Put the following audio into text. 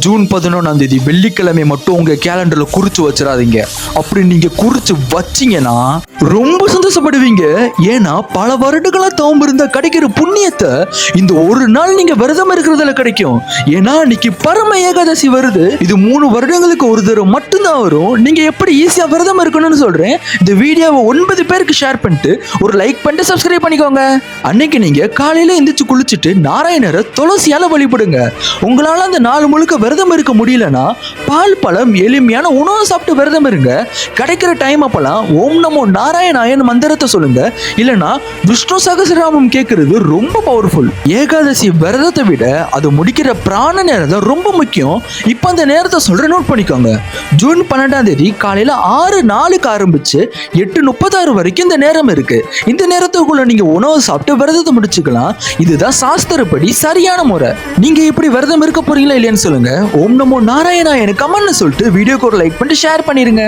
June 11 வெள்ளிக்கிழமை மட்டும் உங்க கேலண்டர்ல குறிச்சு வச்சிடாதீங்க. அப்படி நீங்க குறிச்சு வச்சீங்கன்னா ரொம்ப சந்தோஷப்படுவீங்க. ஏன்னா பல வருடங்களா தவம் இருந்தா கிடைக்கிற புண்ணியத்தை இந்த ஒரு நாள் நீங்க விரதம் இருக்கிறதுல கிடைக்கும். ஏன்னா இன்னைக்கு பரம ஏகாதசி வருது. இது 3 வருடங்களுக்கு ஒரு தடவை மட்டும்தான் வரும். நீங்க எப்படி ஈஸியா விரதம் இருக்கணும்னு சொல்றேன். இந்த வீடியோவை 9 பேருக்கு ஷேர் பண்ணிட்டு ஒரு லைக் பண்ணிட்டு சப்ஸ்கிரைப் பண்ணிக்கோங்க. அன்னைக்கு நீங்க காலையில எந்திரிச்சு குளிச்சுட்டு நாராயணரை துளசியால வழிபடுங்க. உங்களால அந்த நாள் முழுக்க விரதம் இருக்க முடியலன்னா பால் பழம் எளிமையான உணவு சாப்பிட்டு விரதம் இருங்க. கிடைக்கிற டைம் அப்பெல்லாம் ஓம் நமோ நாராயணாயன் மந்திரத்தை சொல்லுங்க. இல்லனா விஷ்ணு சகஸ்ரநாமம் கேட்கறது ரொம்ப பவர்ஃபுல். ஏகாதசி விரதத்தை விட அது முடிக்கிற பிராண நேரம் தான் ரொம்ப முக்கியம். இப்போ அந்த நேரத்தை சொல்ற நோட் பண்ணிக்கோங்க. ஜூன் 12 காலையில 6:04 ஆரம்பிச்சு 8:36 வரைக்கும் இந்த நேரம் இருக்கு. இந்த நேரத்துக்குள்ள நீங்க உணவு சாப்பிட்டு விரதத்தை முடிச்சுக்கலாம். இதுதான் சாஸ்திரப்படி சரியான முறை. நீங்க இப்படி விரதம் இருக்க போறீங்களா இல்லையான்னு சொல்லுங்க. ஓம் நமோ நாராயணாயன் கமெண்ட்னு சொல்லிட்டு வீடியோக்கு ஒரு லைக் பண்ணிட்டு ஷேர் பண்ணிருங்க.